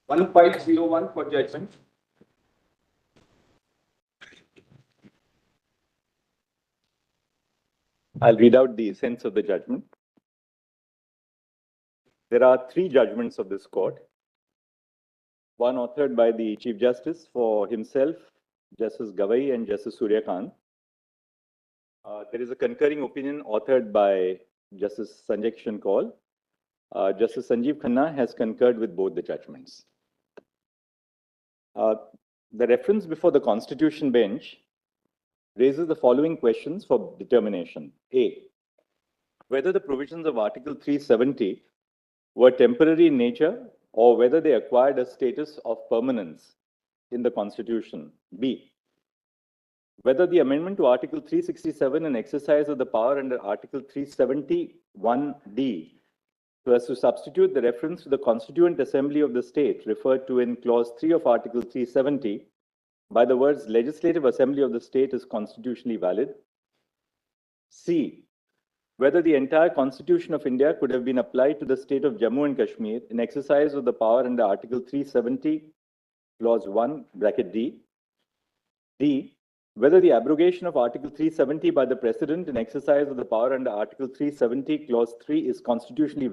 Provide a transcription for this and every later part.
1501 for judgment. I'll read out the essence of the judgment. There are three judgments of this court. One authored by the Chief Justice for himself, Justice Gavai and Justice Surya Kant. There is a concurring opinion authored by Justice Sanjay Kishan Kaul. Justice Sanjiv Khanna has concurred with both the judgments. The reference before the Constitution bench raises the following questions for determination. A, whether the provisions of Article 370 were temporary in nature or whether they acquired a status of permanence in the Constitution. B, whether the amendment to Article 367 and exercise of the power under Article 371D so as to substitute the reference to the Constituent Assembly of the State referred to in Clause 3 of Article 370 by the words Legislative Assembly of the State is constitutionally valid. C, whether the entire Constitution of India could have been applied to the state of Jammu and Kashmir in exercise of the power under Article 370, Clause 1, bracket D. D, whether the abrogation of Article 370 by the President in exercise of the power under Article 370, Clause 3 is constitutionally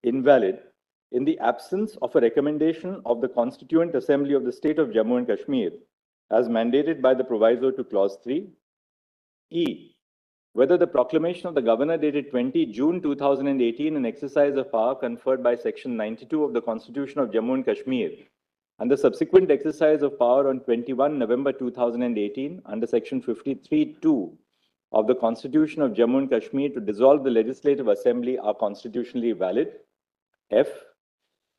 invalid in the absence of a recommendation of the Constituent Assembly of the State of Jammu and Kashmir as mandated by the proviso to Clause 3. E, whether the proclamation of the Governor dated 20 June 2018 in exercise of power conferred by Section 92 of the Constitution of Jammu and Kashmir and the subsequent exercise of power on 21 November 2018 under Section 53(2) of the Constitution of Jammu and Kashmir to dissolve the Legislative Assembly are constitutionally valid. F,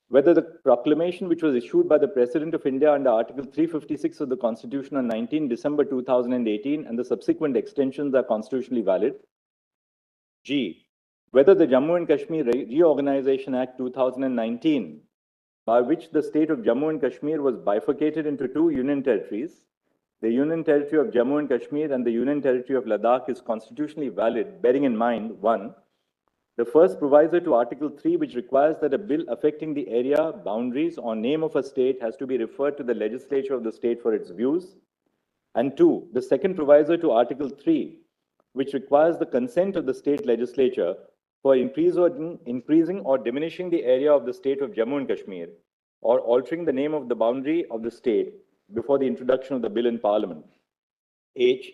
whether the proclamation which was issued by the President of India under Article 356 of the Constitution on 19 December 2018 and the subsequent extensions are constitutionally valid. G, whether the Jammu and Kashmir Reorganization Act 2019, by which the state of Jammu and Kashmir was bifurcated into two union territories, the Union Territory of Jammu and Kashmir and the Union Territory of Ladakh is constitutionally valid, bearing in mind, 1, the first proviso to Article 3, which requires that a bill affecting the area, boundaries, or name of a state has to be referred to the legislature of the state for its views. And 2, the second proviso to Article 3, which requires the consent of the state legislature for increasing or diminishing the area of the state of Jammu and Kashmir, or altering the name of the boundary of the state before the introduction of the bill in Parliament. H,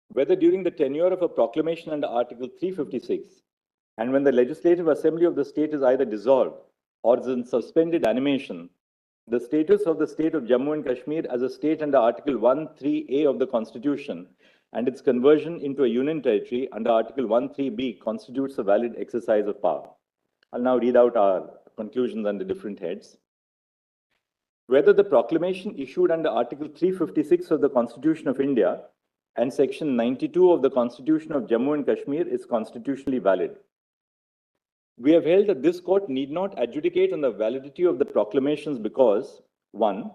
whether during the tenure of a proclamation under Article 356, and when the Legislative Assembly of the state is either dissolved or is in suspended animation, the status of the state of Jammu and Kashmir as a state under Article 13A of the Constitution and its conversion into a union territory under Article 13B constitutes a valid exercise of power. I'll now read out our conclusions under different heads. Whether the proclamation issued under Article 356 of the Constitution of India and Section 92 of the Constitution of Jammu and Kashmir is constitutionally valid. We have held that this court need not adjudicate on the validity of the proclamations because, 1,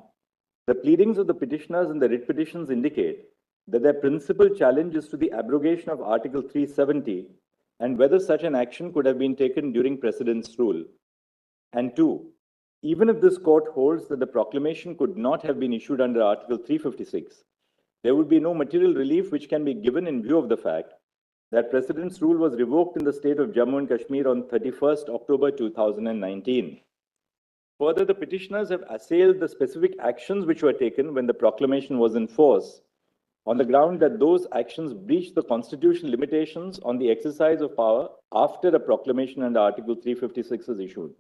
the pleadings of the petitioners in the writ petitions indicate that their principal challenge is to the abrogation of Article 370 and whether such an action could have been taken during Precedent's rule. And 2, even if this court holds that the proclamation could not have been issued under Article 356, there would be no material relief which can be given in view of the fact that Precedent's rule was revoked in the state of Jammu and Kashmir on 31st October 2019. Further, the petitioners have assailed the specific actions which were taken when the proclamation was in force on the ground that those actions breached the constitutional limitations on the exercise of power after a proclamation under Article 356 is issued.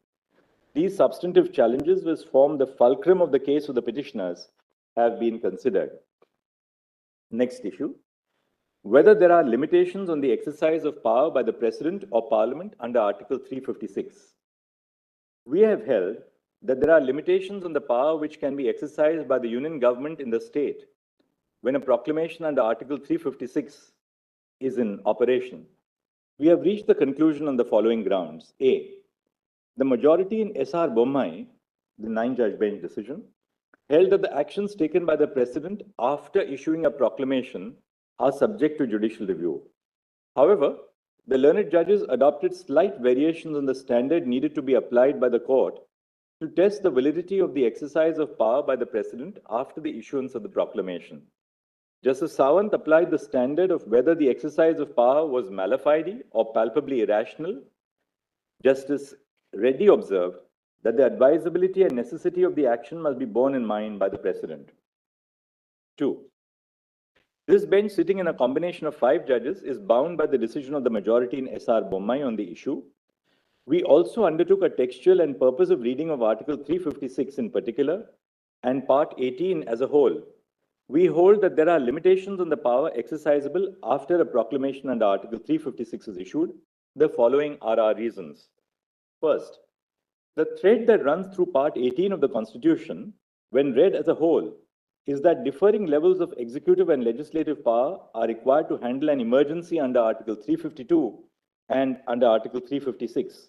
These substantive challenges, which form the fulcrum of the case of the petitioners, have been considered. Next issue, whether there are limitations on the exercise of power by the President or Parliament under Article 356. We have held that there are limitations on the power which can be exercised by the Union government in the state when a proclamation under Article 356 is in operation. We have reached the conclusion on the following grounds. A, the majority in S.R. Bommai, the 9-judge bench decision, held that the actions taken by the President after issuing a proclamation are subject to judicial review. However, the learned judges adopted slight variations on the standard needed to be applied by the court to test the validity of the exercise of power by the President after the issuance of the proclamation. Justice Sawant applied the standard of whether the exercise of power was mala fide or palpably irrational. Justice Reddy observed that the advisability and necessity of the action must be borne in mind by the President. 2. This bench, sitting in a combination of 5 judges, is bound by the decision of the majority in S.R. Bommai on the issue. We also undertook a textual and purposive reading of Article 356 in particular and Part 18 as a whole. We hold that there are limitations on the power exercisable after a proclamation under Article 356 is issued. The following are our reasons. First, the thread that runs through Part 18 of the Constitution, when read as a whole, is that differing levels of executive and legislative power are required to handle an emergency under Article 352 and under Article 356.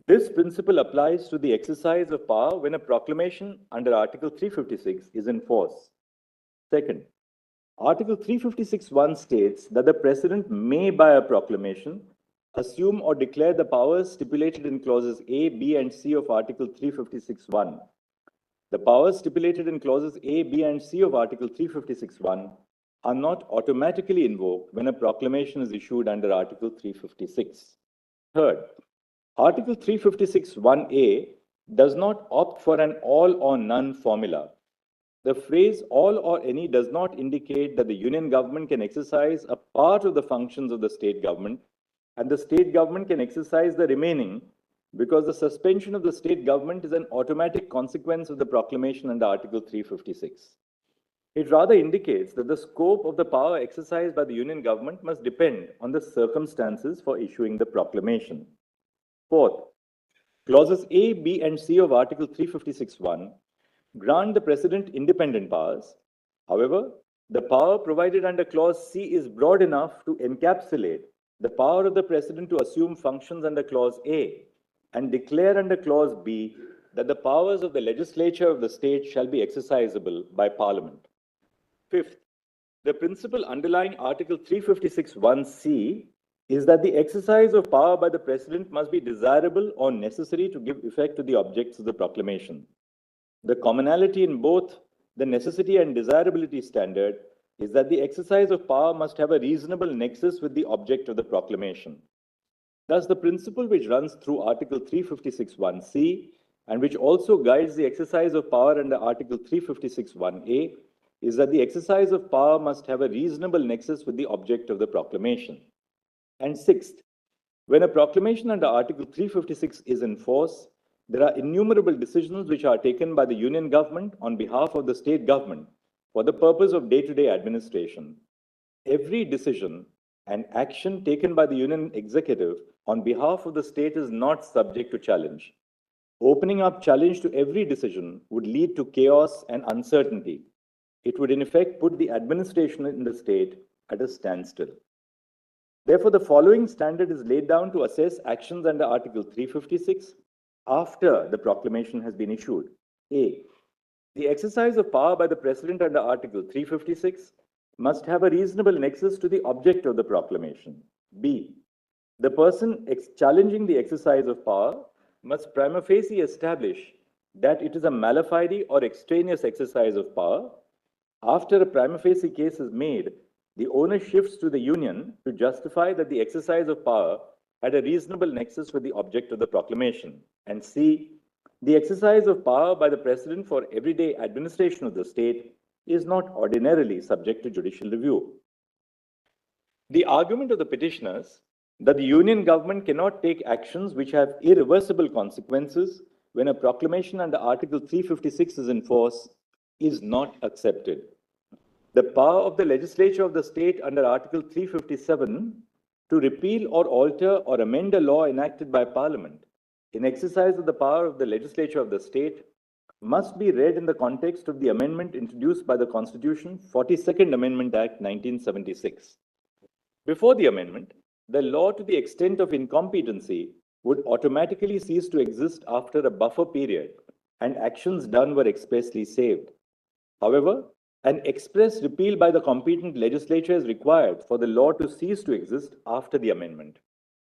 This principle applies to the exercise of power when a proclamation under Article 356 is in force. Second, Article 356(1) states that the President may, by a proclamation, assume or declare the powers stipulated in clauses A, B, and C of Article 356(1). The powers stipulated in clauses A, B, and C of Article 356(1) are not automatically invoked when a proclamation is issued under Article 356. Third, Article 356(1)A does not opt for an all or none formula. The phrase all or any does not indicate that the union government can exercise a part of the functions of the state government and the state government can exercise the remaining, because the suspension of the state government is an automatic consequence of the proclamation under Article 356. It rather indicates that the scope of the power exercised by the union government must depend on the circumstances for issuing the proclamation. Fourth, clauses A, B, and C of Article 356(1) grant the President independent powers. However, the power provided under Clause C is broad enough to encapsulate the power of the President to assume functions under Clause A and declare under Clause B that the powers of the legislature of the state shall be exercisable by Parliament. Fifth, the principle underlying Article 356(1)(c) is that the exercise of power by the President must be desirable or necessary to give effect to the objects of the proclamation. The commonality in both the necessity and desirability standard is that the exercise of power must have a reasonable nexus with the object of the proclamation. Thus, the principle which runs through Article 356(1)(c) and which also guides the exercise of power under Article 356(1)(a) is that the exercise of power must have a reasonable nexus with the object of the proclamation. And sixth, when a proclamation under Article 356 is in force, there are innumerable decisions which are taken by the union government on behalf of the state government for the purpose of day-to-day administration. Every decision and action taken by the union executive on behalf of the state is not subject to challenge. Opening up challenge to every decision would lead to chaos and uncertainty. It would in effect put the administration in the state at a standstill. Therefore, the following standard is laid down to assess actions under Article 356 after the proclamation has been issued. A. The exercise of power by the President under Article 356 must have a reasonable nexus to the object of the proclamation. B. The person challenging the exercise of power must prima facie establish that it is a mala fide or extraneous exercise of power. After a prima facie case is made, the onus shifts to the union to justify that the exercise of power had a reasonable nexus with the object of the proclamation. And C, the exercise of power by the President for everyday administration of the state is not ordinarily subject to judicial review. The argument of the petitioners that the union government cannot take actions which have irreversible consequences when a proclamation under Article 356 is in force is not accepted. The power of the legislature of the state under Article 357 to repeal or alter or amend a law enacted by Parliament in exercise of the power of the legislature of the state must be read in the context of the amendment introduced by the Constitution, 42nd Amendment Act 1976. Before the amendment, the law to the extent of incompetency would automatically cease to exist after a buffer period and actions done were expressly saved. However, an express repeal by the competent legislature is required for the law to cease to exist after the amendment.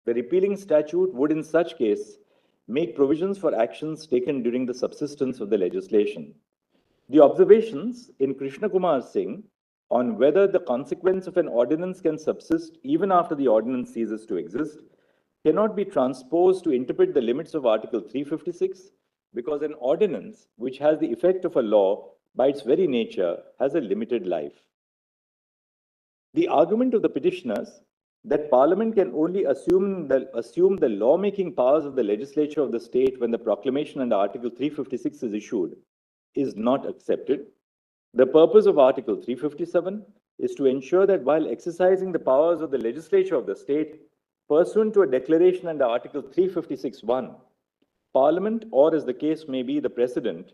The repealing statute would in such case make provisions for actions taken during the subsistence of the legislation. The observations in Krishna Kumar Singh on whether the consequence of an ordinance can subsist even after the ordinance ceases to exist cannot be transposed to interpret the limits of Article 356 because an ordinance which has the effect of a law by its very nature has a limited life. The argument of the petitioners that Parliament can only assume the lawmaking powers of the legislature of the state when the proclamation under Article 356 is issued is not accepted. The purpose of Article 357 is to ensure that while exercising the powers of the legislature of the state, pursuant to a declaration under Article 356(1), Parliament, or as the case may be, the President,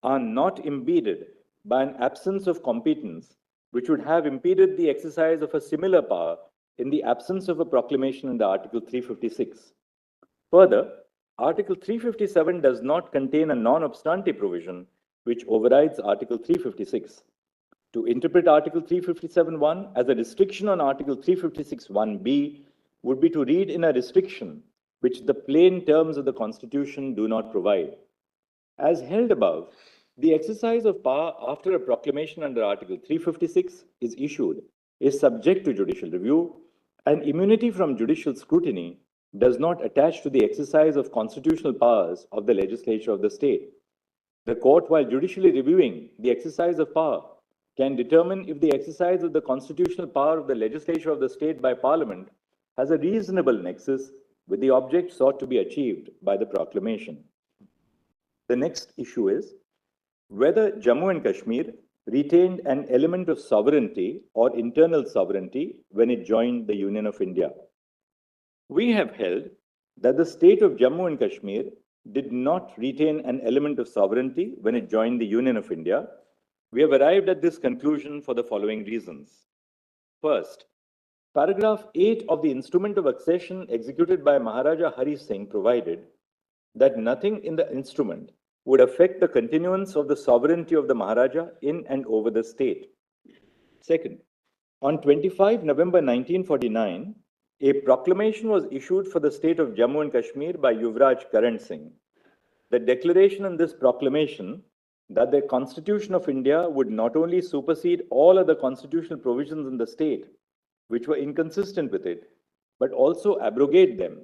are not impeded by an absence of competence which would have impeded the exercise of a similar power in the absence of a proclamation under Article 356. Further, Article 357 does not contain a non-obstante provision which overrides Article 356. To interpret Article 357(1) as a restriction on Article 356(1)(b would be to read in a restriction which the plain terms of the Constitution do not provide. As held above, the exercise of power after a proclamation under Article 356 is issued is subject to judicial review, and immunity from judicial scrutiny does not attach to the exercise of constitutional powers of the legislature of the state. The court, while judicially reviewing the exercise of power, can determine if the exercise of the constitutional power of the legislature of the state by Parliament has a reasonable nexus with the object sought to be achieved by the proclamation. The next issue is whether Jammu and Kashmir retained an element of sovereignty or internal sovereignty when it joined the Union of India. We have held that the state of Jammu and Kashmir did not retain an element of sovereignty when it joined the Union of India. We have arrived at this conclusion for the following reasons. First, paragraph 8 of the instrument of accession executed by Maharaja Hari Singh provided that nothing in the instrument would affect the continuance of the sovereignty of the Maharaja in and over the state. Second, on 25 November 1949, a proclamation was issued for the state of Jammu and Kashmir by Yuvraj Karan Singh. The declaration in this proclamation that the Constitution of India would not only supersede all other constitutional provisions in the state which were inconsistent with it, but also abrogate them,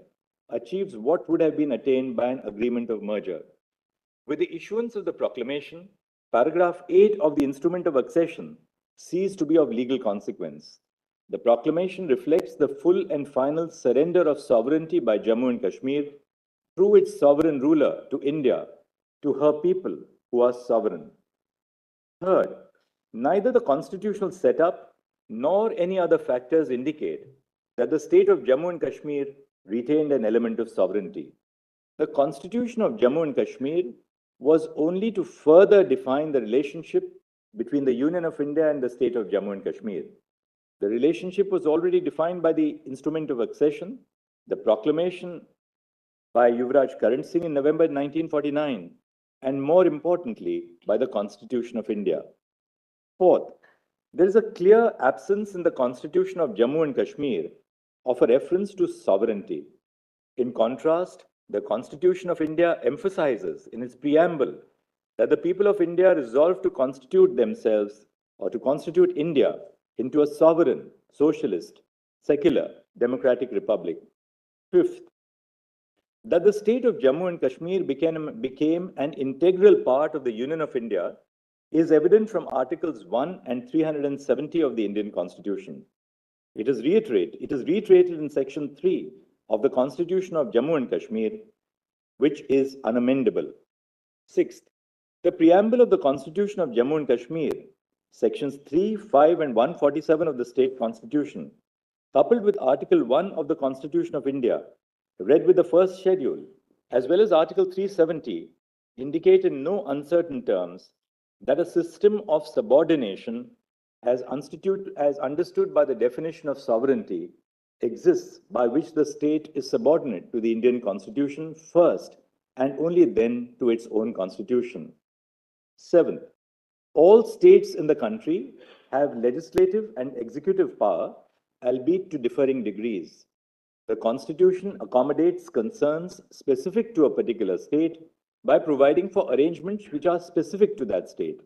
achieves what would have been attained by an agreement of merger. With the issuance of the proclamation, paragraph 8 of the instrument of accession ceased to be of legal consequence. The proclamation reflects the full and final surrender of sovereignty by Jammu and Kashmir through its sovereign ruler to India, to her people who are sovereign. Third, neither the constitutional setup nor any other factors indicate that the state of Jammu and Kashmir retained an element of sovereignty. The Constitution of Jammu and Kashmir was only to further define the relationship between the Union of India and the state of Jammu and Kashmir. The relationship was already defined by the instrument of accession, the proclamation by Yuvraj Karan Singh in November 1949, and more importantly, by the Constitution of India. Fourth, there is a clear absence in the Constitution of Jammu and Kashmir of a reference to sovereignty. In contrast, the Constitution of India emphasizes in its preamble that the people of India resolve to constitute themselves or to constitute India into a sovereign, socialist, secular, democratic republic. Fifth, that the state of Jammu and Kashmir became an integral part of the Union of India is evident from Articles 1 and 370 of the Indian Constitution. It is reiterated in Section 3 of the Constitution of Jammu and Kashmir, which is unamendable. Sixth, the preamble of the Constitution of Jammu and Kashmir, Sections 3, 5, and 147 of the State Constitution, coupled with Article 1 of the Constitution of India, read with the first schedule, as well as Article 370, indicate in no uncertain terms that a system of subordination, as understood by the definition of sovereignty, exists by which the state is subordinate to the Indian Constitution first and only then to its own Constitution. Seventh, all states in the country have legislative and executive power, albeit to differing degrees. The Constitution accommodates concerns specific to a particular state by providing for arrangements which are specific to that state.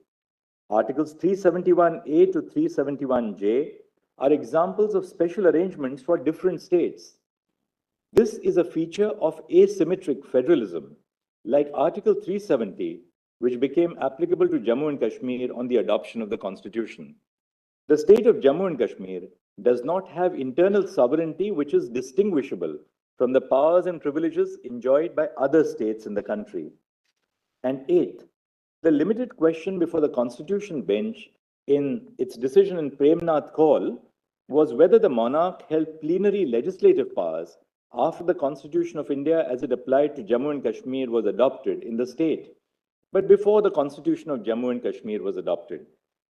Articles 371A to 371J are examples of special arrangements for different states. This is a feature of asymmetric federalism, like Article 370, which became applicable to Jammu and Kashmir on the adoption of the Constitution. The state of Jammu and Kashmir does not have internal sovereignty which is distinguishable from the powers and privileges enjoyed by other states in the country. And eighth, the limited question before the Constitution bench in its decision in Premnath Kaul was whether the monarch held plenary legislative powers after the Constitution of India as it applied to Jammu and Kashmir was adopted in the state, but before the Constitution of Jammu and Kashmir was adopted.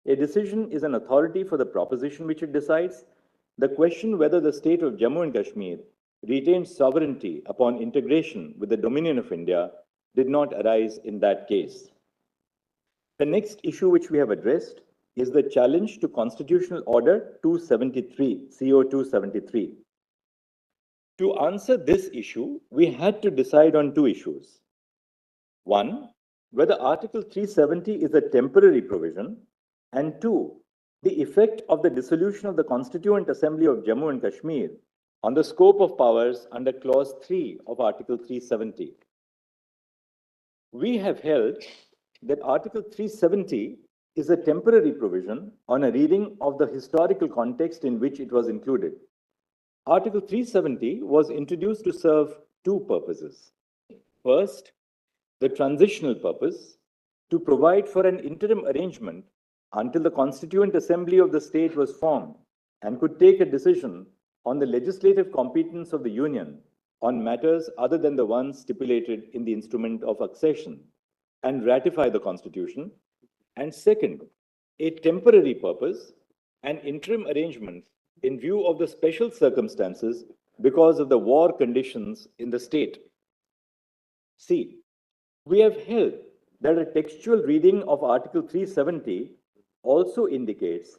A decision is an authority for the proposition which it decides. The question whether the state of Jammu and Kashmir retains sovereignty upon integration with the dominion of India did not arise in that case. The next issue which we have addressed is the challenge to Constitutional Order 273, CO 273. To answer this issue, we had to decide on two issues. One, whether Article 370 is a temporary provision, and two, the effect of the dissolution of the Constituent Assembly of Jammu and Kashmir on the scope of powers under Clause 3 of Article 370. We have held that Article 370 is a temporary provision on a reading of the historical context in which it was included. Article 370 was introduced to serve two purposes. First, the transitional purpose, to provide for an interim arrangement until the Constituent Assembly of the state was formed and could take a decision on the legislative competence of the Union on matters other than the ones stipulated in the instrument of accession and ratify the Constitution. And second, a temporary purpose, an interim arrangement in view of the special circumstances because of the war conditions in the state. See, we have held that a textual reading of Article 370 also indicates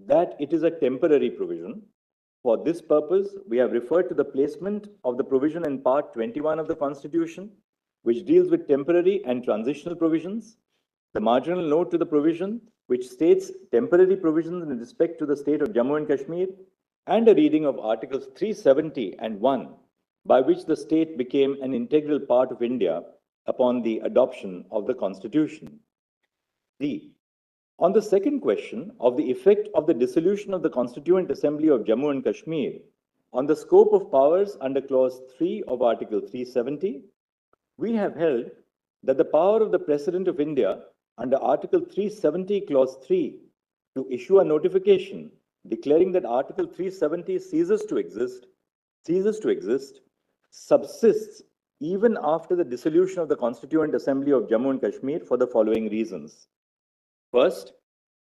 that it is a temporary provision. For this purpose, we have referred to the placement of the provision in Part 21 of the Constitution, which deals with temporary and transitional provisions, the marginal note to the provision, which states temporary provisions in respect to the state of Jammu and Kashmir, and a reading of Articles 370 and 1, by which the state became an integral part of India upon the adoption of the Constitution. D. On the second question of the effect of the dissolution of the Constituent Assembly of Jammu and Kashmir on the scope of powers under Clause 3 of Article 370, we have held that the power of the President of India under Article 370, Clause 3, to issue a notification declaring that Article 370 ceases to exist, subsists even after the dissolution of the Constituent Assembly of Jammu and Kashmir for the following reasons. First,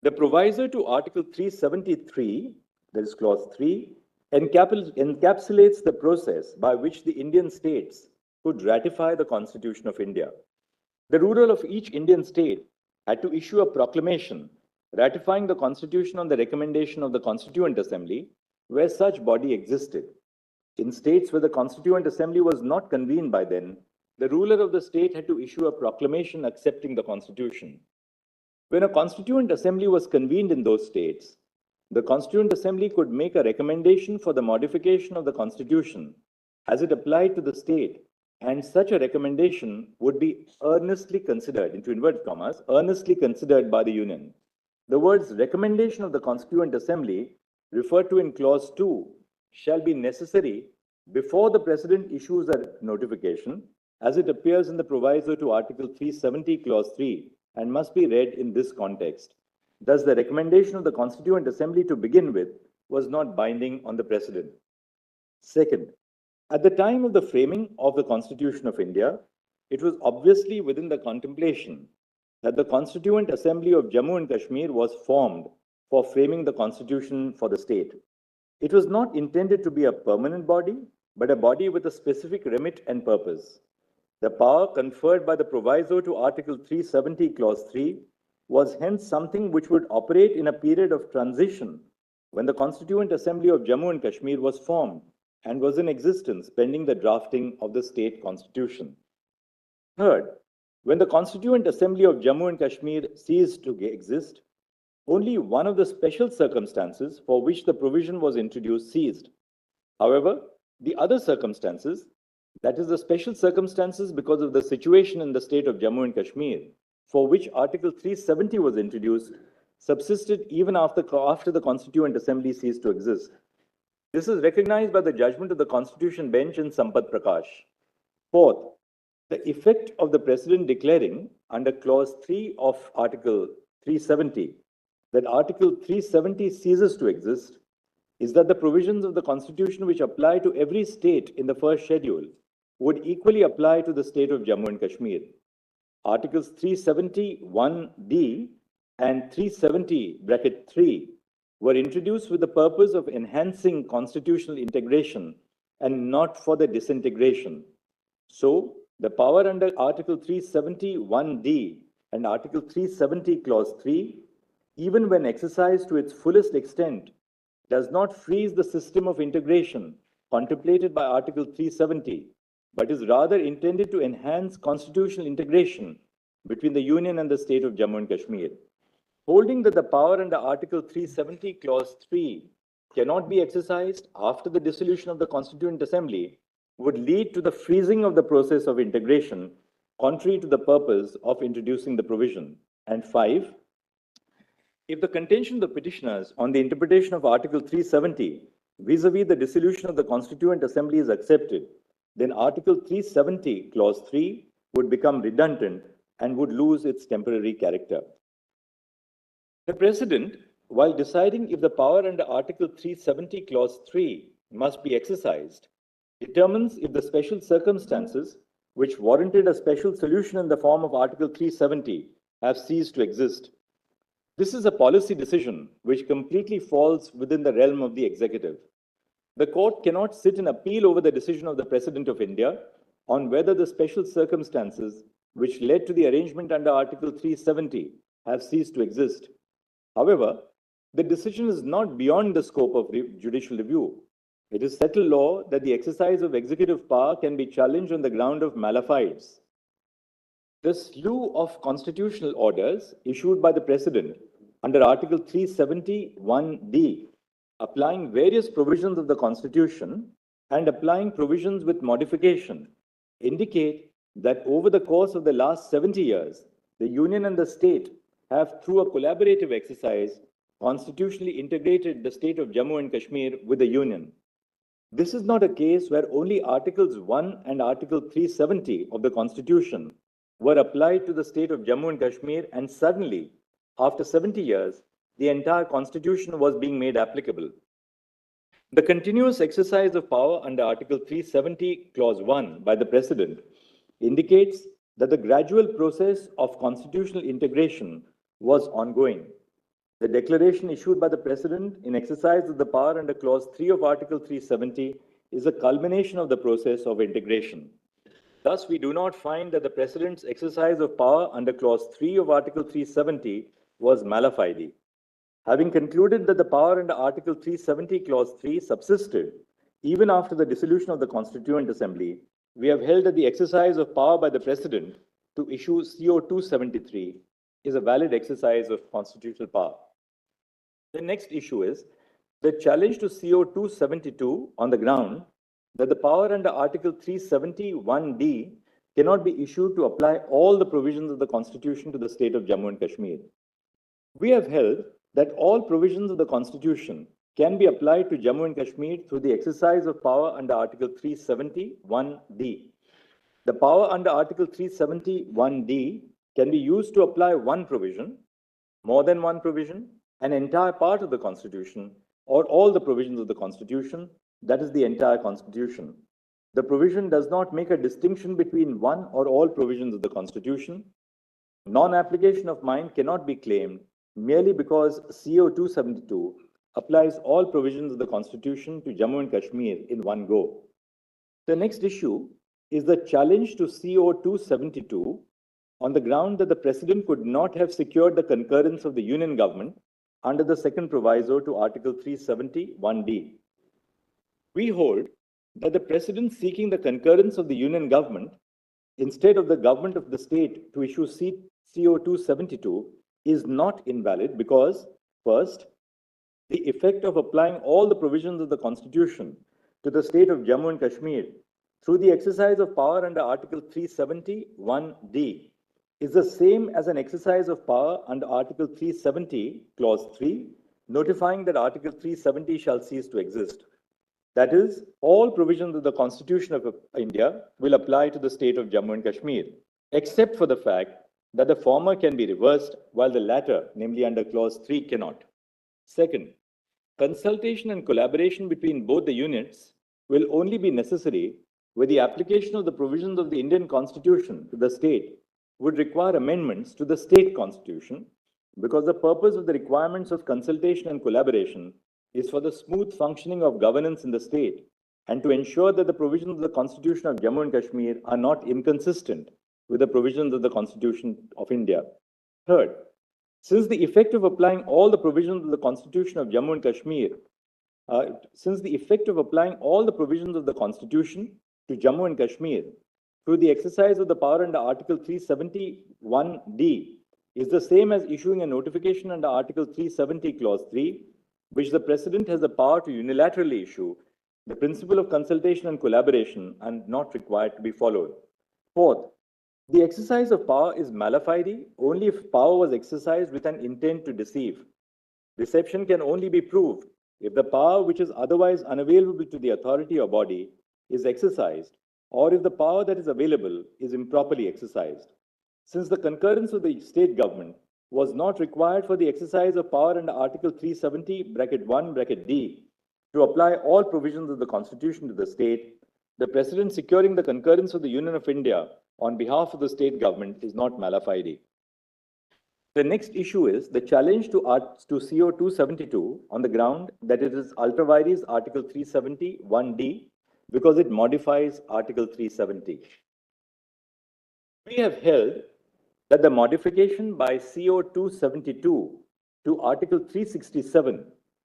the proviso to Article 373, that is Clause 3, encapsulates the process by which the Indian states could ratify the Constitution of India. The ruler of each Indian state had to issue a proclamation ratifying the Constitution on the recommendation of the Constituent Assembly, where such body existed. In states where the Constituent Assembly was not convened by then, the ruler of the state had to issue a proclamation accepting the Constitution. When a Constituent Assembly was convened in those states, the Constituent Assembly could make a recommendation for the modification of the Constitution as it applied to the state, and such a recommendation would be earnestly considered, into inverted commas, earnestly considered by the Union. The words recommendation of the Constituent Assembly referred to in Clause 2 shall be necessary before the President issues a notification, as it appears in the proviso to Article 370, Clause 3, and must be read in this context. Thus, the recommendation of the Constituent Assembly to begin with was not binding on the President. Second, at the time of the framing of the Constitution of India, it was obviously within the contemplation that the Constituent Assembly of Jammu and Kashmir was formed for framing the Constitution for the state. It was not intended to be a permanent body, but a body with a specific remit and purpose. The power conferred by the proviso to Article 370, Clause 3, was hence something which would operate in a period of transition when the Constituent Assembly of Jammu and Kashmir was formed and was in existence pending the drafting of the state constitution. Third, when the Constituent Assembly of Jammu and Kashmir ceased to exist, only one of the special circumstances for which the provision was introduced ceased. However, the other circumstances, that is, the special circumstances because of the situation in the state of Jammu and Kashmir, for which Article 370 was introduced, subsisted even after the Constituent Assembly ceased to exist. This is recognized by the judgment of the Constitution Bench in Sampat Prakash. Fourth, the effect of the President declaring under Clause 3 of Article 370 that Article 370 ceases to exist is that the provisions of the Constitution which apply to every state in the first schedule would equally apply to the state of Jammu and Kashmir. Articles 370(1)(d) and 370(3) were introduced with the purpose of enhancing constitutional integration and not for the disintegration. So, the power under Article 370(1)(d) and Article 370 Clause 3, even when exercised to its fullest extent, does not freeze the system of integration contemplated by Article 370, but is rather intended to enhance constitutional integration between the Union and the state of Jammu and Kashmir. Holding that the power under Article 370 Clause 3 cannot be exercised after the dissolution of the Constituent Assembly would lead to the freezing of the process of integration, contrary to the purpose of introducing the provision. And 5, if the contention of the petitioners on the interpretation of Article 370 vis-à-vis the dissolution of the Constituent Assembly is accepted, then Article 370 Clause 3 would become redundant and would lose its temporary character. The President, while deciding if the power under Article 370 Clause 3 must be exercised, determines if the special circumstances which warranted a special solution in the form of Article 370 have ceased to exist. This is a policy decision which completely falls within the realm of the executive. The court cannot sit and appeal over the decision of the President of India on whether the special circumstances which led to the arrangement under Article 370 have ceased to exist. However, the decision is not beyond the scope of judicial review. It is settled law that the exercise of executive power can be challenged on the ground of malafides. The slew of constitutional orders issued by the President under Article 370(1)(d), applying various provisions of the Constitution and applying provisions with modification, indicate that over the course of the last 70 years, the Union and the state have, through a collaborative exercise, constitutionally integrated the state of Jammu and Kashmir with the Union. This is not a case where only Articles 1 and Article 370 of the Constitution were applied to the state of Jammu and Kashmir, and suddenly, after 70 years, the entire Constitution was being made applicable. The continuous exercise of power under Article 370, Clause 1 by the President indicates that the gradual process of constitutional integration was ongoing. The declaration issued by the President in exercise of the power under Clause 3 of Article 370 is a culmination of the process of integration. Thus, we do not find that the President's exercise of power under Clause 3 of Article 370 was mala fide. Having concluded that the power under Article 370 Clause 3 subsisted even after the dissolution of the Constituent Assembly, we have held that the exercise of power by the President to issue CO 273 is a valid exercise of constitutional power. The next issue is the challenge to CO 272 on the ground that the power under Article 371(d) cannot be issued to apply all the provisions of the Constitution to the state of Jammu and Kashmir. We have held that all provisions of the Constitution can be applied to Jammu and Kashmir through the exercise of power under Article 371(d). The power under Article 371(d) can be used to apply one provision, more than one provision, an entire part of the Constitution, or all the provisions of the Constitution, that is the entire Constitution. The provision does not make a distinction between one or all provisions of the Constitution. Non-application of mind cannot be claimed merely because CO 272 applies all provisions of the Constitution to Jammu and Kashmir in one go. The next issue is the challenge to CO 272 on the ground that the President could not have secured the concurrence of the Union government under the second proviso to Article 371(d). We hold that the President seeking the concurrence of the Union government instead of the government of the state to issue CO272 is not invalid because, first, the effect of applying all the provisions of the Constitution to the state of Jammu and Kashmir through the exercise of power under Article 371D is the same as an exercise of power under Article 370, Clause 3, notifying that Article 370 shall cease to exist. That is, all provisions of the Constitution of India will apply to the state of Jammu and Kashmir, except for the fact that the former can be reversed while the latter, namely under Clause 3, cannot. Second, consultation and collaboration between both the units will only be necessary where the application of the provisions of the Indian Constitution to the state would require amendments to the state constitution, because the purpose of the requirements of consultation and collaboration is for the smooth functioning of governance in the state and to ensure that the provisions of the Constitution of Jammu and Kashmir are not inconsistent with the provisions of the Constitution of India. Third, since the effect of applying all the provisions of the Constitution of Jammu and Kashmir, to Jammu and Kashmir through the exercise of the power under Article 371D is the same as issuing a notification under Article 370, Clause 3, which the President has the power to unilaterally issue, the principle of consultation and collaboration are not required to be followed. Fourth, the exercise of power is mala fide only if power was exercised with an intent to deceive. Deception can only be proved if the power which is otherwise unavailable to the authority or body is exercised, or if the power that is available is improperly exercised. Since the concurrence of the state government was not required for the exercise of power under Article 370(1)(d) to apply all provisions of the Constitution to the state, the President securing the concurrence of the Union of India on behalf of the state government is not mala fide. The next issue is the challenge to CO272 on the ground that it is ultra vires Article 371D because it modifies Article 370. We have held that the modification by CO272 to Article 367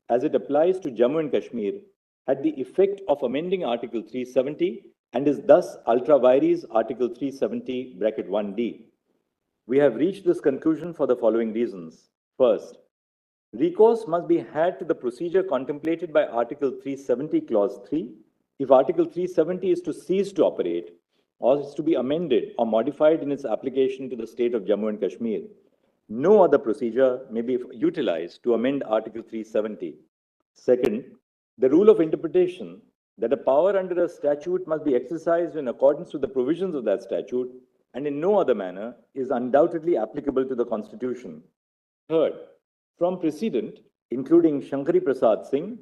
as it applies to Jammu and Kashmir had the effect of amending Article 370 and is thus ultra vires Article 370(1)(d). We have reached this conclusion for the following reasons. First, recourse must be had to the procedure contemplated by Article 370, Clause 3, if Article 370 is to cease to operate or is to be amended or modified in its application to the state of Jammu and Kashmir. No other procedure may be utilized to amend Article 370. Second, the rule of interpretation that a power under a statute must be exercised in accordance with the provisions of that statute and in no other manner is undoubtedly applicable to the Constitution. Third, from precedent, including Shankari Prasad Singh,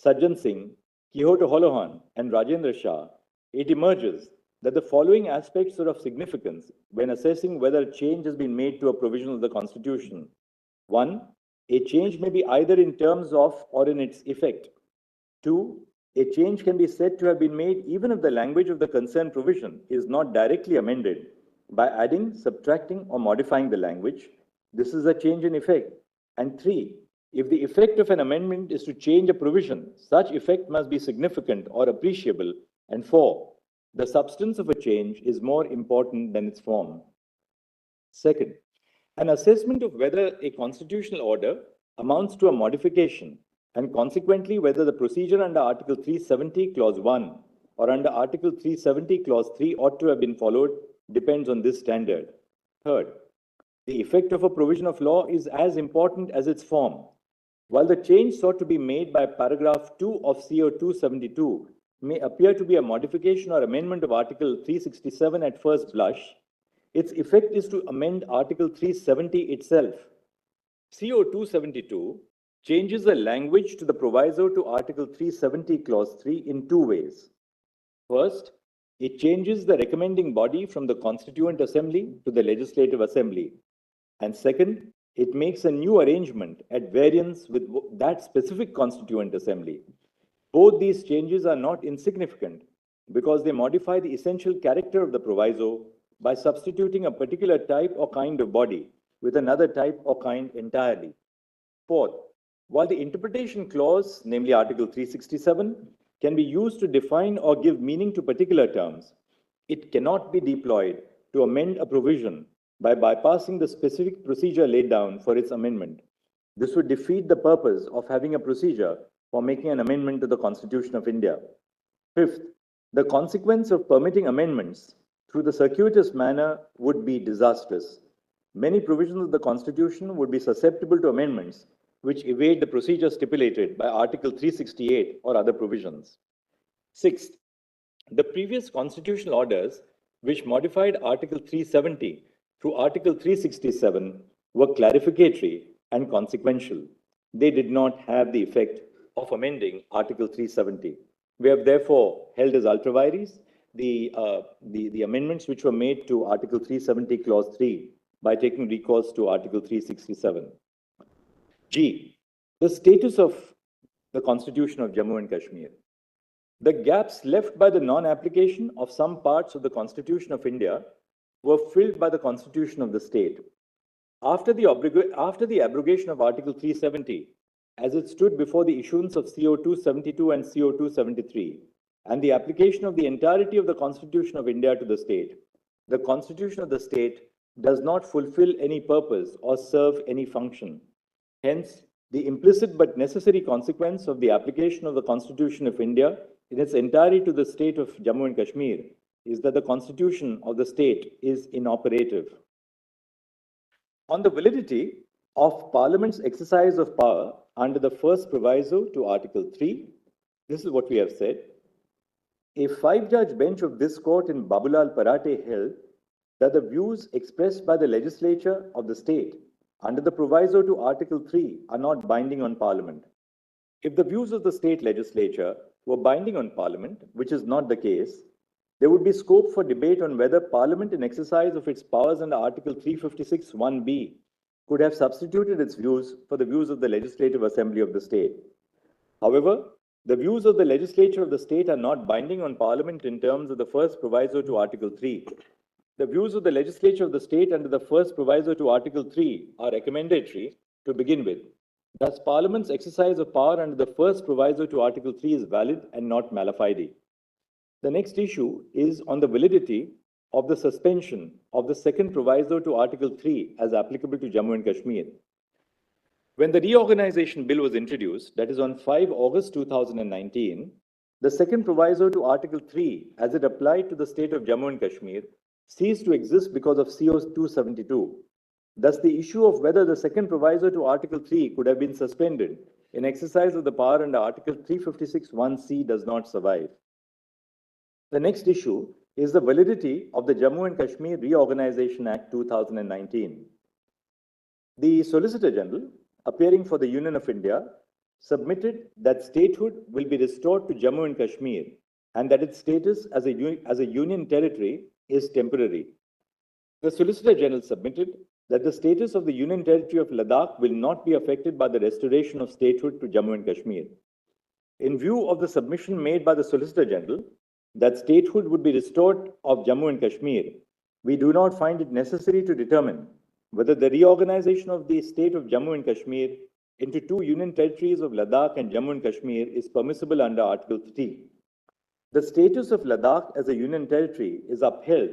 Sajjan Singh, Quixote Holohan, and Rajendra Shah, it emerges that the following aspects are of significance when assessing whether a change has been made to a provision of the Constitution. 1. A change may be either in terms of or in its effect. 2. A change can be said to have been made even if the language of the concerned provision is not directly amended by adding, subtracting, or modifying the language. This is a change in effect. And 3. If the effect of an amendment is to change a provision, such effect must be significant or appreciable. And 4. The substance of a change is more important than its form. Second, an assessment of whether a constitutional order amounts to a modification and consequently whether the procedure under Article 370, Clause 1 or under Article 370, Clause 3 ought to have been followed depends on this standard. Third, the effect of a provision of law is as important as its form. While the change sought to be made by paragraph 2 of CO272 may appear to be a modification or amendment of Article 367 at first blush, its effect is to amend Article 370 itself. CO272 changes the language to the proviso to Article 370, Clause 3 in two ways. First, it changes the recommending body from the Constituent Assembly to the Legislative Assembly. And second, it makes a new arrangement at variance with that specific Constituent Assembly. Both these changes are not insignificant because they modify the essential character of the proviso by substituting a particular type or kind of body with another type or kind entirely. Fourth, while the interpretation clause, namely Article 367, can be used to define or give meaning to particular terms, it cannot be deployed to amend a provision by bypassing the specific procedure laid down for its amendment. This would defeat the purpose of having a procedure for making an amendment to the Constitution of India. Fifth, the consequence of permitting amendments through the circuitous manner would be disastrous. Many provisions of the Constitution would be susceptible to amendments which evade the procedure stipulated by Article 368 or other provisions. Sixth, the previous constitutional orders which modified Article 370 through Article 367 were clarificatory and consequential. They did not have the effect of amending Article 370. We have therefore held as ultra vires the amendments which were made to Article 370, Clause 3 by taking recourse to Article 367. G, the status of the Constitution of Jammu and Kashmir. The gaps left by the non-application of some parts of the Constitution of India were filled by the Constitution of the state. After the abrogation of Article 370, as it stood before the issuance of CO272 and CO273, and the application of the entirety of the Constitution of India to the state, the Constitution of the state does not fulfill any purpose or serve any function. Hence, the implicit but necessary consequence of the application of the Constitution of India in its entirety to the state of Jammu and Kashmir is that the Constitution of the state is inoperative. On the validity of Parliament's exercise of power under the first proviso to Article 3, this is what we have said. A 5-judge bench of this court in Babulal Parate held that the views expressed by the legislature of the state under the proviso to Article 3 are not binding on Parliament. If the views of the state legislature were binding on Parliament, which is not the case, there would be scope for debate on whether Parliament, in exercise of its powers under Article 356(1)(b), could have substituted its views for the views of the Legislative Assembly of the state. However, the views of the legislature of the state are not binding on Parliament in terms of the first proviso to Article 3. The views of the legislature of the state under the first proviso to Article 3 are recommendatory to begin with. Thus, Parliament's exercise of power under the first proviso to Article 3 is valid and not mala fide. The next issue is on the validity of the suspension of the second proviso to Article 3 as applicable to Jammu and Kashmir. When the reorganization bill was introduced, that is on 5 August 2019, the second proviso to Article 3 as it applied to the state of Jammu and Kashmir ceased to exist because of CO272. Thus, the issue of whether the second proviso to Article 3 could have been suspended in exercise of the power under Article 356(1)(c) does not survive. The next issue is the validity of the Jammu and Kashmir Reorganization Act 2019. The Solicitor General, appearing for the Union of India, submitted that statehood will be restored to Jammu and Kashmir and that its status as a union territory is temporary. The Solicitor General submitted that the status of the Union Territory of Ladakh will not be affected by the restoration of statehood to Jammu and Kashmir. In view of the submission made by the Solicitor General that statehood would be restored of Jammu and Kashmir, we do not find it necessary to determine whether the reorganization of the state of Jammu and Kashmir into two union territories of Ladakh and Jammu and Kashmir is permissible under Article 3. The status of Ladakh as a union territory is upheld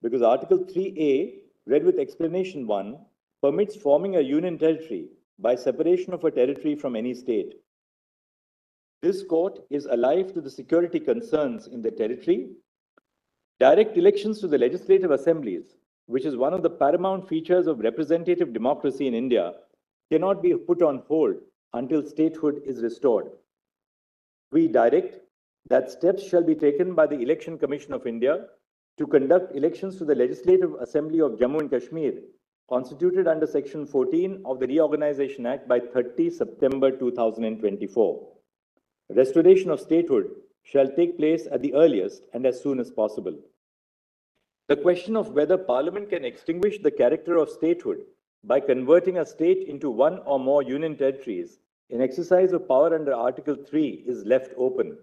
because Article 3A, read with explanation 1, permits forming a union territory by separation of a territory from any state. This court is alive to the security concerns in the territory. Direct elections to the legislative assemblies, which is one of the paramount features of representative democracy in India, cannot be put on hold until statehood is restored. We direct that steps shall be taken by the Election Commission of India to conduct elections to the Legislative Assembly of Jammu and Kashmir, constituted under Section 14 of the Reorganization Act by 30 September 2024. Restoration of statehood shall take place at the earliest and as soon as possible. The question of whether Parliament can extinguish the character of statehood by converting a state into one or more union territories in exercise of power under Article 3 is left open.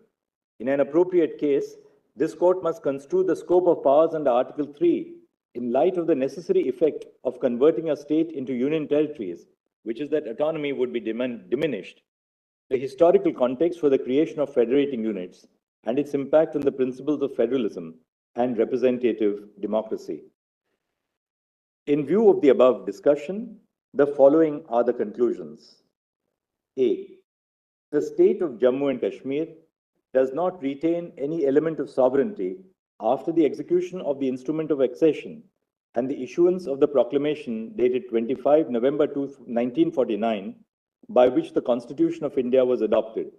In an appropriate case, this court must construe the scope of powers under Article 3 in light of the necessary effect of converting a state into union territories, which is that autonomy would be diminished. The historical context for the creation of federating units and its impact on the principles of federalism and representative democracy. In view of the above discussion, the following are the conclusions. A. The state of Jammu and Kashmir does not retain any element of sovereignty after the execution of the instrument of accession and the issuance of the proclamation dated 25 November 1949, by which the Constitution of India was adopted.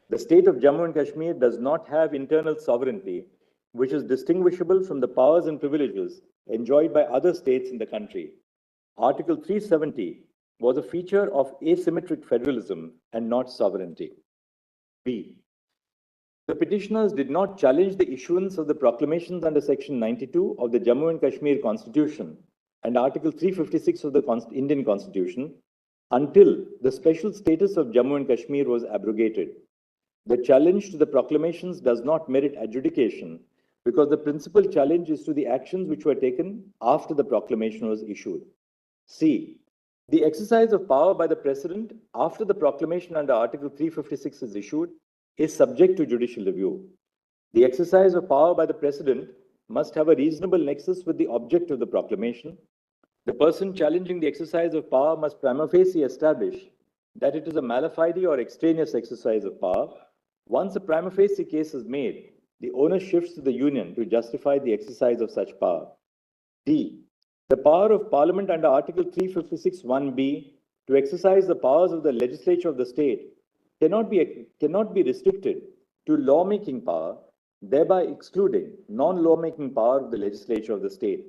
The state of Jammu and Kashmir does not have internal sovereignty, which is distinguishable from the powers and privileges enjoyed by other states in the country. Article 370 was a feature of asymmetric federalism and not sovereignty. B. The petitioners did not challenge the issuance of the proclamations under Section 92 of the Jammu and Kashmir Constitution and Article 356 of the Indian Constitution until the special status of Jammu and Kashmir was abrogated. The challenge to the proclamations does not merit adjudication because the principal challenge is to the actions which were taken after the proclamation was issued. C. The exercise of power by the President after the proclamation under Article 356 is issued is subject to judicial review. The exercise of power by the President must have a reasonable nexus with the object of the proclamation. The person challenging the exercise of power must prima facie establish that it is a mala fide or extraneous exercise of power. Once a prima facie case is made, the onus shifts to the Union to justify the exercise of such power. D. The power of Parliament under Article 356(1)(b) to exercise the powers of the legislature of the state cannot be restricted to lawmaking power, thereby excluding non-lawmaking power of the legislature of the state.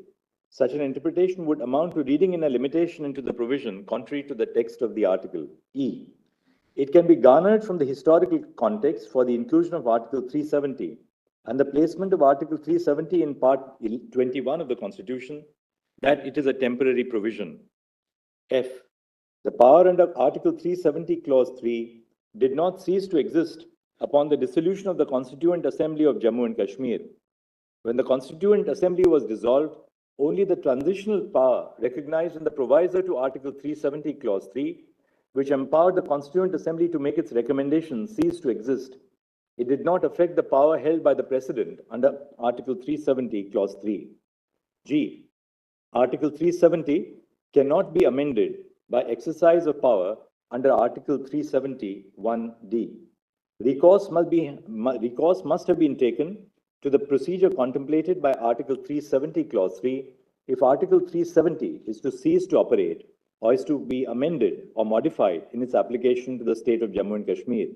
Such an interpretation would amount to reading in a limitation into the provision contrary to the text of the article. E. It can be garnered from the historical context for the inclusion of Article 370 and the placement of Article 370 in Part 21 of the Constitution that it is a temporary provision. F. The power under Article 370, Clause 3 did not cease to exist upon the dissolution of the Constituent Assembly of Jammu and Kashmir. When the Constituent Assembly was dissolved, only the transitional power recognized in the proviso to Article 370, Clause 3, which empowered the Constituent Assembly to make its recommendations, ceased to exist. It did not affect the power held by the President under Article 370, Clause 3. G. Article 370 cannot be amended by exercise of power under Article 370(1)(d). Recourse must have been taken to the procedure contemplated by Article 370, Clause 3, if Article 370 is to cease to operate or is to be amended or modified in its application to the state of Jammu and Kashmir.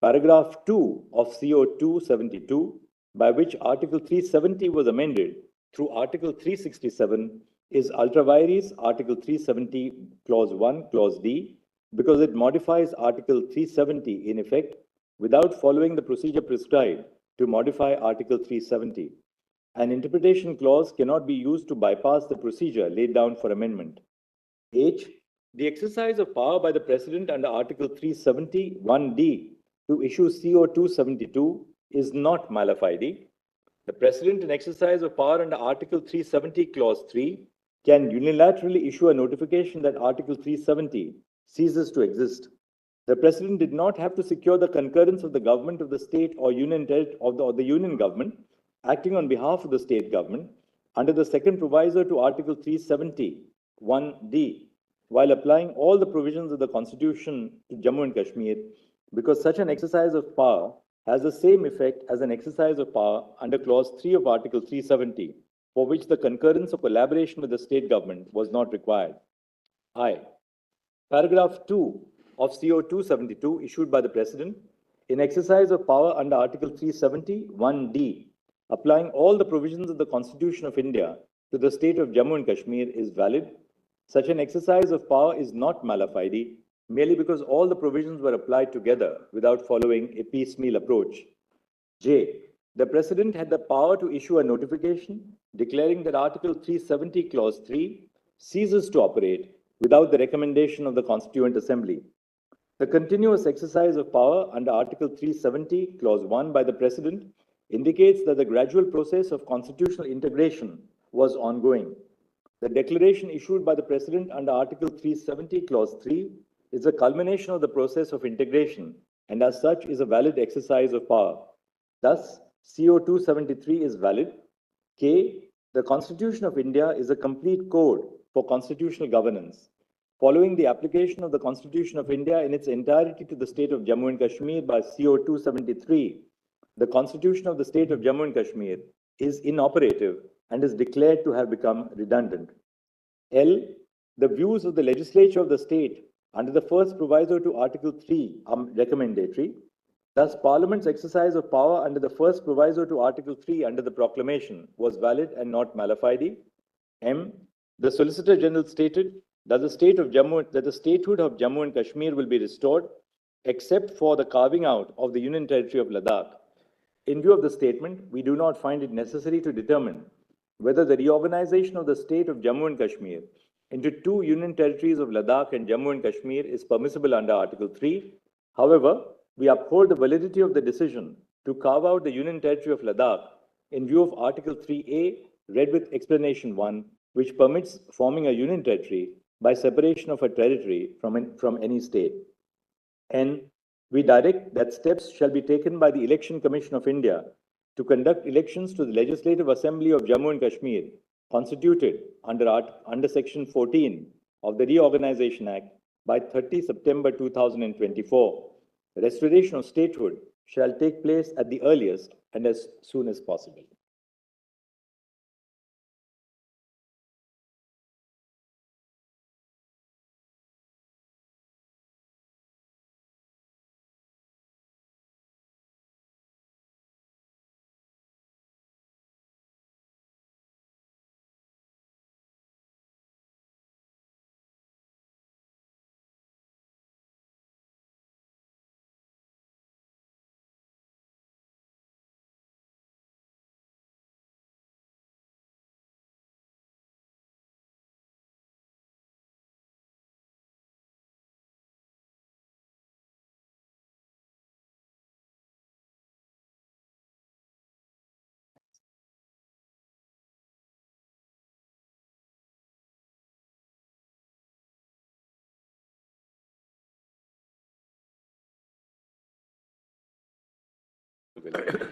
Paragraph 2 of CO 272, by which Article 370 was amended through Article 367, is ultra vires Article 370, Clause 1, Clause D, because it modifies Article 370 in effect without following the procedure prescribed to modify Article 370. An interpretation clause cannot be used to bypass the procedure laid down for amendment. H. The exercise of power by the President under Article 370(1)(d) to issue CO 272 is not mala fide. The President, in exercise of power under Article 370, Clause 3, can unilaterally issue a notification that Article 370 ceases to exist. The President did not have to secure the concurrence of the government of the state or union government acting on behalf of the state government under the second proviso to Article 370(1)(d), while applying all the provisions of the Constitution to Jammu and Kashmir, because such an exercise of power has the same effect as an exercise of power under Clause 3 of Article 370, for which the concurrence or collaboration with the state government was not required. I. Paragraph 2 of CO 272 issued by the President in exercise of power under Article 370(1)(d), applying all the provisions of the Constitution of India to the state of Jammu and Kashmir is valid. Such an exercise of power is not mala fide, merely because all the provisions were applied together without following a piecemeal approach. J. The President had the power to issue a notification declaring that Article 370, Clause 3 ceases to operate without the recommendation of the Constituent Assembly. The continuous exercise of power under Article 370, Clause 1 by the President indicates that the gradual process of constitutional integration was ongoing. The declaration issued by the President under Article 370, Clause 3 is a culmination of the process of integration and as such is a valid exercise of power. Thus, CO 273 is valid. K. The Constitution of India is a complete code for constitutional governance. Following the application of the Constitution of India in its entirety to the state of Jammu and Kashmir by CO 273, the Constitution of the state of Jammu and Kashmir is inoperative and is declared to have become redundant. L. The views of the legislature of the state under the first proviso to Article 3 are recommendatory. Thus, Parliament's exercise of power under the first proviso to Article 3 under the proclamation was valid and not mala fide. M. The Solicitor General stated that the statehood of Jammu and Kashmir will be restored, except for the carving out of the Union Territory of Ladakh. In view of the statement, we do not find it necessary to determine whether the reorganization of the state of Jammu and Kashmir into two Union Territories of Ladakh and Jammu and Kashmir is permissible under Article 3. However, we uphold the validity of the decision to carve out the Union Territory of Ladakh in view of Article 3A, read with Explanation 1, which permits forming a Union Territory by separation of a territory from any state. And we direct that steps shall be taken by the Election Commission of India to conduct elections to the Legislative Assembly of Jammu and Kashmir, constituted under Section 14 of the Reorganization Act by 30 September 2024. The restoration of statehood shall take place at the earliest and as soon as possible.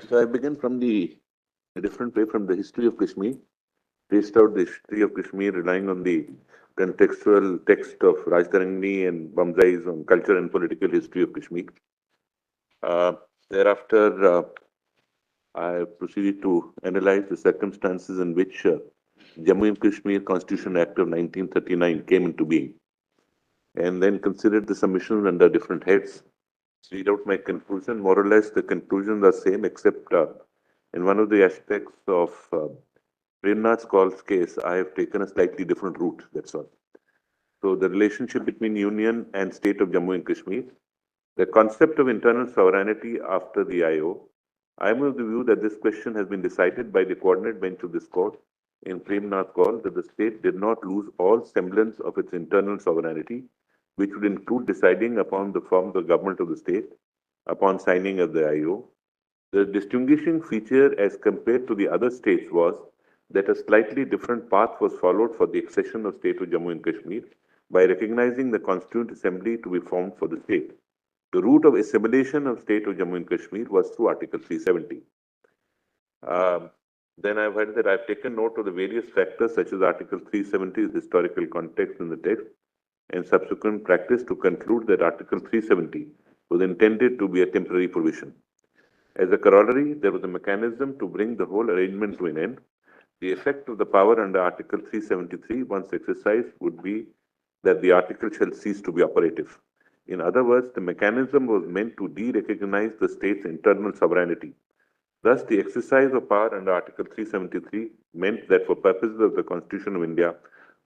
So I begin from a different way from the history of Kashmir, traced out the history of Kashmir relying on the contextual text of Rajtarangni and Bamzai's on culture and political history of Kashmir. Thereafter, I proceeded to analyze the circumstances in which Jammu and Kashmir Constitution Act of 1939 came into being, and then considered the submissions under different heads. Read out my conclusion. More or less, the conclusions are same, except in one of the aspects of Premnath Kaul's case, I have taken a slightly different route. That's all. So, the relationship between Union and State of Jammu and Kashmir, the concept of internal sovereignty after the IO. I am of the view that this question has been decided by the coordinate bench of this court in Premnath Kaul that the state did not lose all semblance of its internal sovereignty, which would include deciding upon the form of government of the state upon signing of the IO. The distinguishing feature as compared to the other states was that a slightly different path was followed for the accession of state of Jammu and Kashmir by recognizing the Constituent Assembly to be formed for the state. The route of assimilation of state of Jammu and Kashmir was through Article 370. Then I've heard that I've taken note of the various factors such as Article 370's historical context in the text and subsequent practice to conclude that Article 370 was intended to be a temporary provision. As a corollary, there was a mechanism to bring the whole arrangement to an end. The effect of the power under Article 373, once exercised, would be that the article shall cease to be operative. In other words, the mechanism was meant to de-recognize the state's internal sovereignty. Thus, the exercise of power under Article 373 meant that for purposes of the Constitution of India,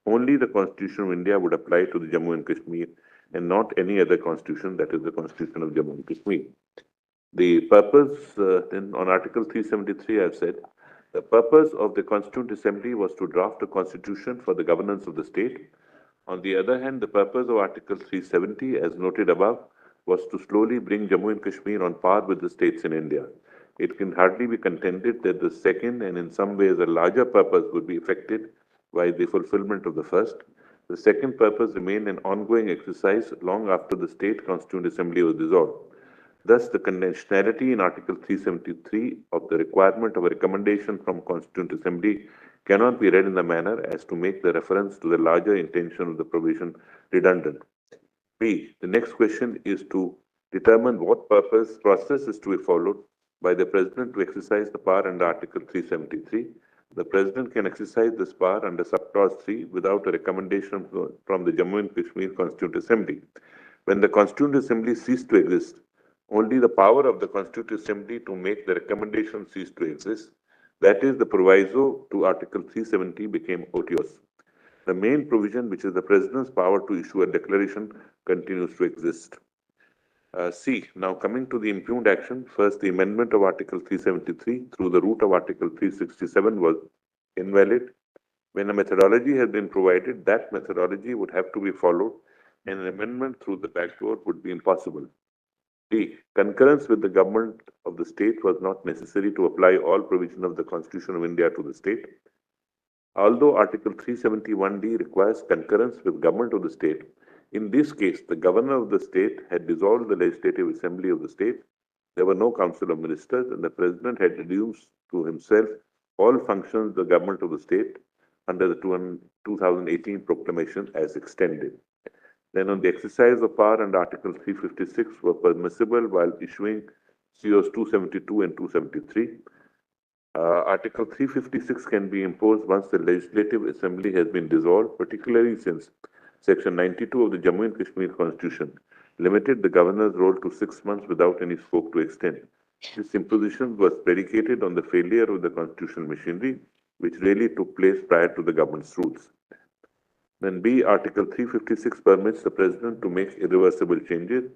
only the Constitution of India would apply to the Jammu and Kashmir and not any other constitution, that is the Constitution of Jammu and Kashmir. The purpose, then on Article 373, I have said, the purpose of the Constituent Assembly was to draft a constitution for the governance of the state. On the other hand, the purpose of Article 370, as noted above, was to slowly bring Jammu and Kashmir on par with the states in India. It can hardly be contended that the second and in some ways a larger purpose would be effected by the fulfillment of the first. The second purpose remained an ongoing exercise long after the State Constituent Assembly was dissolved. Thus, the conditionality in Article 373 of the requirement of a recommendation from Constituent Assembly cannot be read in the manner as to make the reference to the larger intention of the provision redundant. B. The next question is to determine what process is to be followed by the President to exercise the power under Article 373. The President can exercise this power under Subclause 3 without a recommendation from the Jammu and Kashmir Constituent Assembly. When the Constituent Assembly ceased to exist, only the power of the Constituent Assembly to make the recommendation ceased to exist. That is, the proviso to Article 370 became otious. The main provision, which is the President's power to issue a declaration, continues to exist. C. Now coming to the impugned action, first the amendment of Article 373 through the route of Article 367 was invalid. When a methodology has been provided, that methodology would have to be followed and an amendment through the back door would be impossible. D. Concurrence with the government of the state was not necessary to apply all provisions of the Constitution of India to the state. Although Article 371D requires concurrence with government of the state, in this case, the governor of the state had dissolved the Legislative Assembly of the state. There were no council of ministers, and the president had reduced to himself all functions of the government of the state under the 2018 proclamation as extended. Then on the exercise of power under Article 356 were permissible while issuing COs 272 and 273. Article 356 can be imposed once the Legislative Assembly has been dissolved, particularly since Section 92 of the Jammu and Kashmir Constitution limited the governor's role to 6 months without any scope to extend. This imposition was predicated on the failure of the constitutional machinery, which really took place prior to the government's rules. Then B, Article 356 permits the President to make irreversible changes.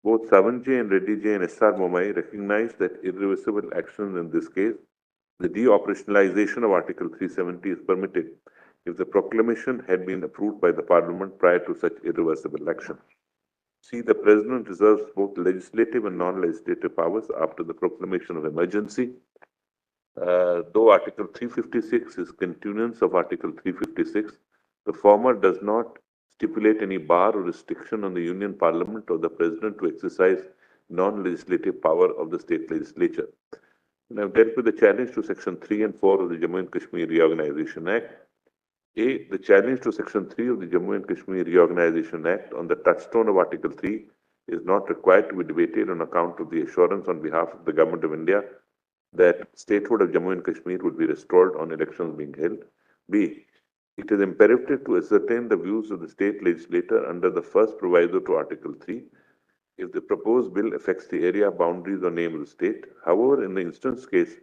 Both Sanjay and Reddy J and S.R. Momai recognize that irreversible actions in this case, the de-operationalization of Article 370 is permitted if the proclamation had been approved by the Parliament prior to such irreversible action. C. The President reserves both legislative and non-legislative powers after the proclamation of emergency. Though Article 356 is continuance of Article 356, the former does not stipulate any bar or restriction on the Union Parliament or the President to exercise non-legislative power of the state legislature. And I've dealt with the challenge to Section 3 and 4 of the Jammu and Kashmir Reorganization Act. A. The challenge to Section 3 of the Jammu and Kashmir Reorganization Act on the touchstone of Article 3 is not required to be debated on account of the assurance on behalf of the Government of India that statehood of Jammu and Kashmir would be restored on elections being held. B. It is imperative to ascertain the views of the state legislature under the first proviso to Article 3 if the proposed bill affects the area, boundaries, or name of the state. However, in the instance case,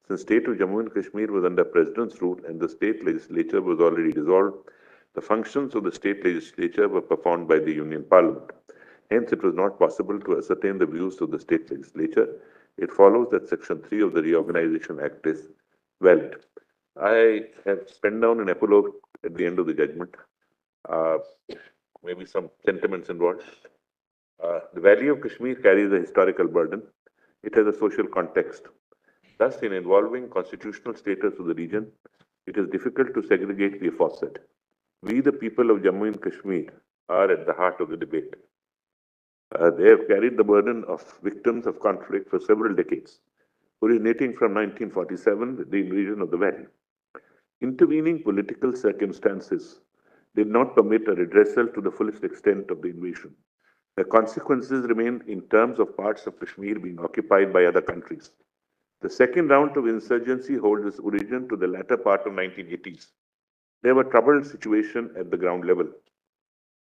since state of Jammu and Kashmir was under President's rule and the state legislature was already dissolved, the functions of the state legislature were performed by the Union Parliament. Hence, it was not possible to ascertain the views of the state legislature. It follows that Section 3 of the Reorganization Act is valid. I have penned down an epilogue at the end of the judgment, maybe some sentiments involved. The Valley of Kashmir carries a historical burden. It has a social context. Thus, in involving constitutional status of the region, it is difficult to segregate the aforesaid. We, the people of Jammu and Kashmir, are at the heart of the debate. They have carried the burden of victims of conflict for several decades, originating from 1947 with the invasion of the Valley. Intervening political circumstances did not permit a redressal to the fullest extent of the invasion. The consequences remain in terms of parts of Kashmir being occupied by other countries. The second round of insurgency holds its origin to the latter part of 1980s. There were troubled situation at the ground level,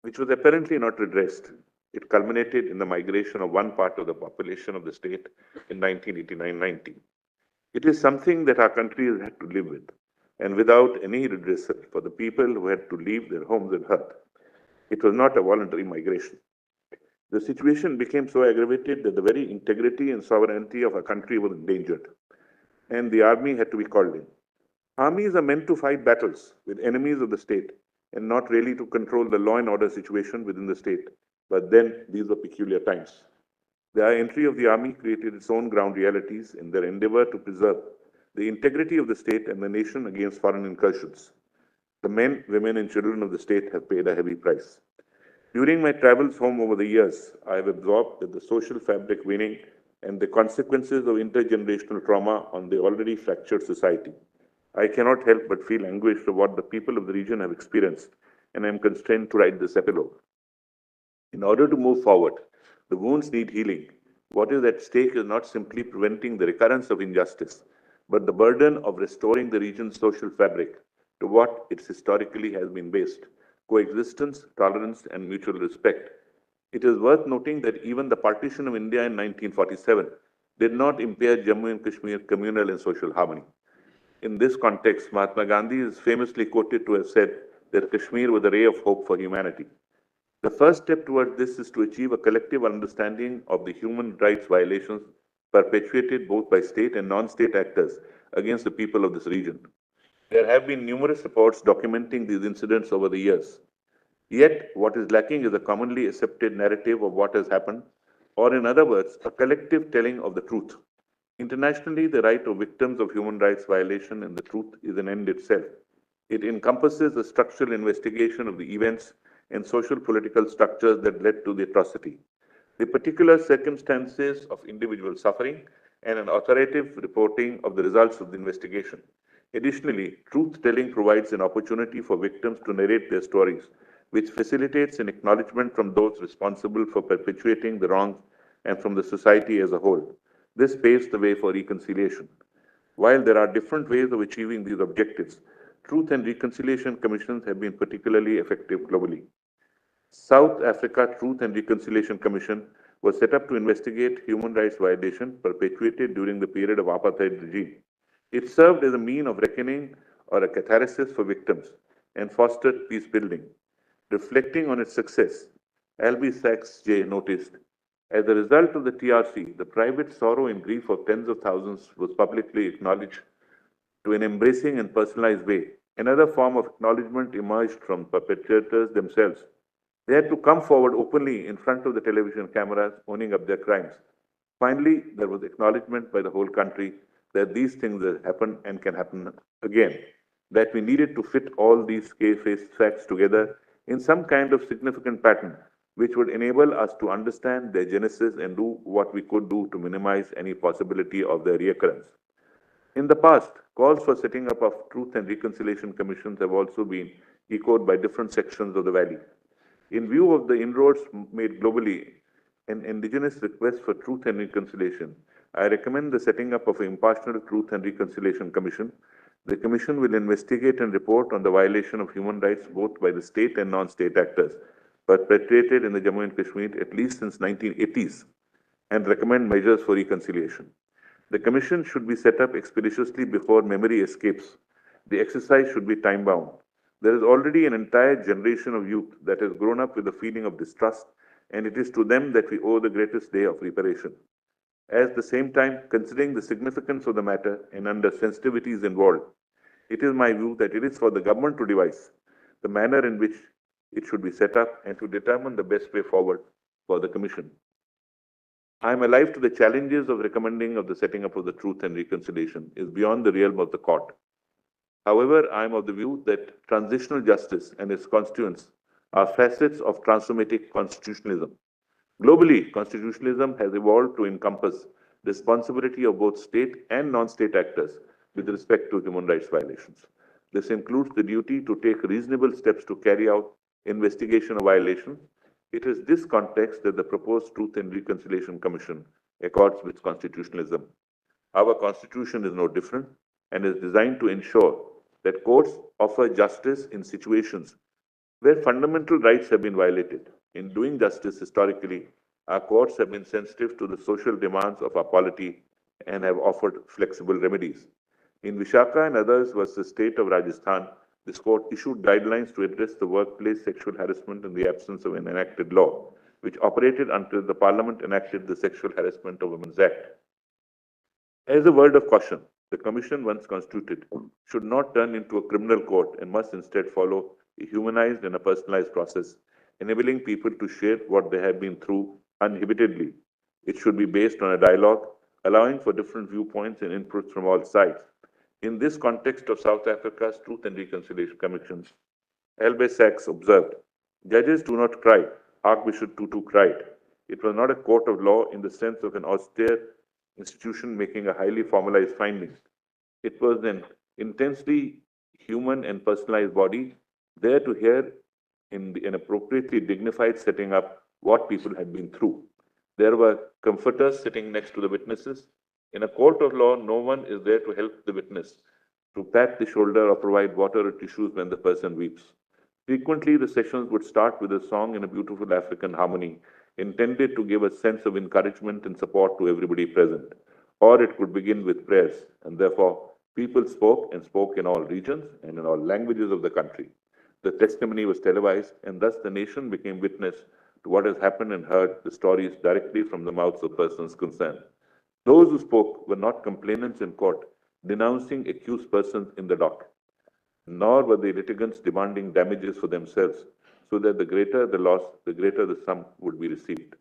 which was apparently not redressed. It culminated in the migration of one part of the population of the state in 1989-90. It is something that our country has had to live with, and without any redressal for the people who had to leave their homes and hearth. It was not a voluntary migration. The situation became so aggravated that the very integrity and sovereignty of our country was endangered, and the army had to be called in. Armies are meant to fight battles with enemies of the state and not really to control the law and order situation within the state. But then these were peculiar times. The entry of the army created its own ground realities in their endeavor to preserve the integrity of the state and the nation against foreign incursions. The men, women, and children of the state have paid a heavy price. During my travels home over the years, I have absorbed that the social fabric waning and the consequences of intergenerational trauma on the already fractured society. I cannot help but feel anguished of what the people of the region have experienced, and I am constrained to write this epilogue. In order to move forward, the wounds need healing. What is at stake is not simply preventing the recurrence of injustice, but the burden of restoring the region's social fabric to what it historically has been based: coexistence, tolerance, and mutual respect. It is worth noting that even the partition of India in 1947 did not impair Jammu and Kashmir communal and social harmony. In this context, Mahatma Gandhi is famously quoted to have said that Kashmir was a ray of hope for humanity. The first step towards this is to achieve a collective understanding of the human rights violations perpetuated both by state and non-state actors against the people of this region. There have been numerous reports documenting these incidents over the years. Yet, what is lacking is a commonly accepted narrative of what has happened, or in other words, a collective telling of the truth. Internationally, the right of victims of human rights violation and the truth is an end itself. It encompasses a structural investigation of the events and social political structures that led to the atrocity, the particular circumstances of individual suffering, and an authoritative reporting of the results of the investigation. Additionally, truth-telling provides an opportunity for victims to narrate their stories, which facilitates an acknowledgement from those responsible for perpetuating the wrongs and from the society as a whole. This paves the way for reconciliation. While there are different ways of achieving these objectives, Truth and Reconciliation Commissions have been particularly effective globally. South Africa Truth and Reconciliation Commission was set up to investigate human rights violations perpetuated during the period of apartheid regime. It served as a mean of reckoning or a catharsis for victims and fostered peace building. Reflecting on its success, Albie Sachs J. noticed, as a result of the TRC, the private sorrow and grief of tens of thousands was publicly acknowledged to an embracing and personalized way. Another form of acknowledgement emerged from perpetrators themselves. They had to come forward openly in front of the television cameras, owning up their crimes. Finally, there was acknowledgement by the whole country that these things have happened and can happen again, that we needed to fit all these facts together in some kind of significant pattern, which would enable us to understand their genesis and do what we could do to minimize any possibility of their reoccurrence. In the past, calls for setting up of Truth and Reconciliation Commissions have also been echoed by different sections of the Valley. In view of the inroads made globally and indigenous requests for truth and reconciliation, I recommend the setting up of an impartial Truth and Reconciliation Commission. The Commission will investigate and report on the violation of human rights both by the state and non-state actors perpetrated in the Jammu and Kashmir at least since 1980s and recommend measures for reconciliation. The Commission should be set up expeditiously before memory escapes. The exercise should be time-bound. There is already an entire generation of youth that has grown up with a feeling of distrust, and it is to them that we owe the greatest day of reparation. At the same time, considering the significance of the matter and under sensitivities involved, it is my view that it is for the government to devise the manner in which it should be set up and to determine the best way forward for the Commission. I am alive to the challenges of recommending of the setting up of the Truth and Reconciliation is beyond the realm of the court. However, I am of the view that transitional justice and its constituents are facets of transformative constitutionalism. Globally, constitutionalism has evolved to encompass responsibility of both state and non-state actors with respect to human rights violations. This includes the duty to take reasonable steps to carry out investigation of violations. It is this context that the proposed Truth and Reconciliation Commission accords with constitutionalism. Our Constitution is no different and is designed to ensure that courts offer justice in situations where fundamental rights have been violated. In doing justice historically, our courts have been sensitive to the social demands of our polity and have offered flexible remedies. In Vishaka and others versus the state of Rajasthan, this court issued guidelines to address the workplace sexual harassment in the absence of an enacted law, which operated until the Parliament enacted the Sexual Harassment of Women Act. As a word of caution, the Commission, once constituted, should not turn into a criminal court and must instead follow a humanized and a personalized process, enabling people to share what they have been through uninhibitedly. It should be based on a dialogue, allowing for different viewpoints and inputs from all sides. In this context of South Africa's Truth and Reconciliation Commission, Hon'ble Sachs observed, "Judges do not cry. Archbishop Tutu cried. It was not a court of law in the sense of an austere institution making a highly formalized finding. It was an intensely human and personalized body there to hear in an appropriately dignified setting up what people had been through. There were comforters sitting next to the witnesses. In a court of law, no one is there to help the witness, to pat the shoulder or provide water or tissues when the person weeps. Frequently, the sessions would start with a song in a beautiful African harmony, intended to give a sense of encouragement and support to everybody present. Or it could begin with prayers, and therefore, people spoke and spoke in all regions and in all languages of the country. The testimony was televised, and thus the nation became witness to what has happened and heard the stories directly from the mouths of persons concerned. Those who spoke were not complainants in court, denouncing accused persons in the dock, nor were the litigants demanding damages for themselves, so that the greater the loss, the greater the sum would be received.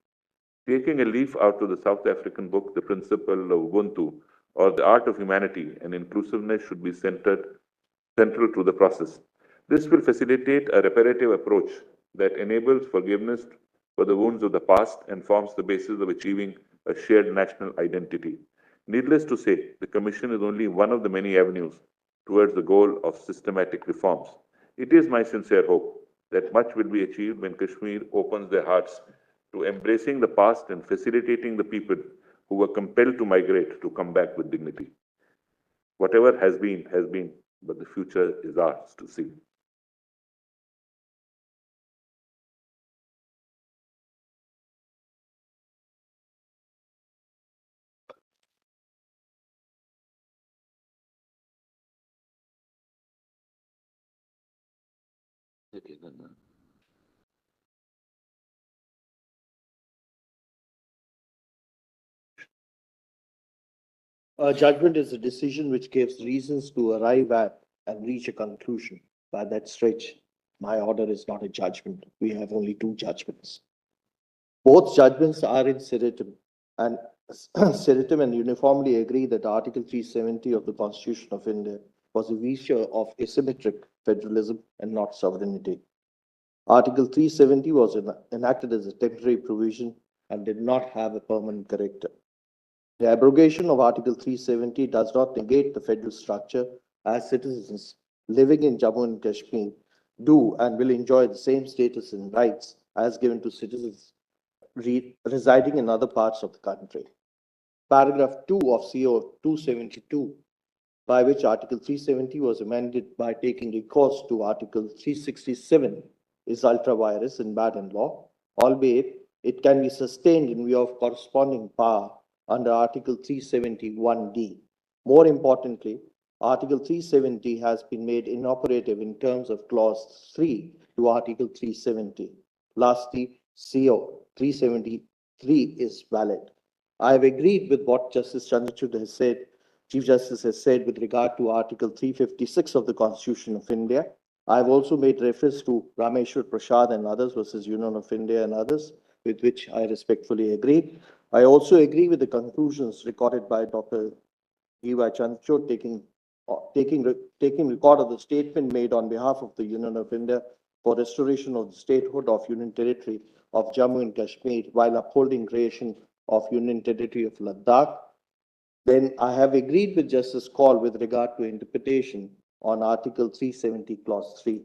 Taking a leaf out of the South African book, The Principle of Ubuntu, or The Art of Humanity and Inclusiveness should be central to the process. This will facilitate a reparative approach that enables forgiveness for the wounds of the past and forms the basis of achieving a shared national identity. Needless to say, the Commission is only one of the many avenues towards the goal of systematic reforms. It is my sincere hope that much will be achieved when Kashmir opens their hearts to embracing the past and facilitating the people who were compelled to migrate to come back with dignity. Whatever has been, but the future is ours to see. A judgment is a decision which gives reasons to arrive at and reach a conclusion. By that stretch, my order is not a judgment. We have only two judgments. Both judgments are in seriatim, and seriatim and uniformly agree that Article 370 of the Constitution of India was a feature of asymmetric federalism and not sovereignty. Article 370 was enacted as a temporary provision and did not have a permanent character. The abrogation of Article 370 does not negate the federal structure, as citizens living in Jammu and Kashmir do and will enjoy the same status and rights as given to citizens residing in other parts of the country. Paragraph 2 of CO 272, by which Article 370 was amended by taking recourse to Article 367, is ultra-virus and bad in law, albeit it can be sustained in view of corresponding power under Article 371D. More importantly, Article 370 has been made inoperative in terms of Clause 3 to Article 370. Lastly, CO 373 is valid. I have agreed with what Justice Chandrachud has said, Chief Justice has said with regard to Article 356 of the Constitution of India. I have also made reference to Rameshwar Prasad and others versus Union of India and others, with which I respectfully agree. I also agree with the conclusions recorded by Dr. DY Chandrachud, taking record of the statement made on behalf of the Union of India for restoration of the statehood of Union Territory of Jammu and Kashmir while upholding creation of Union Territory of Ladakh. Then I have agreed with Justice Kaul with regard to interpretation on Article 370, Clause 3.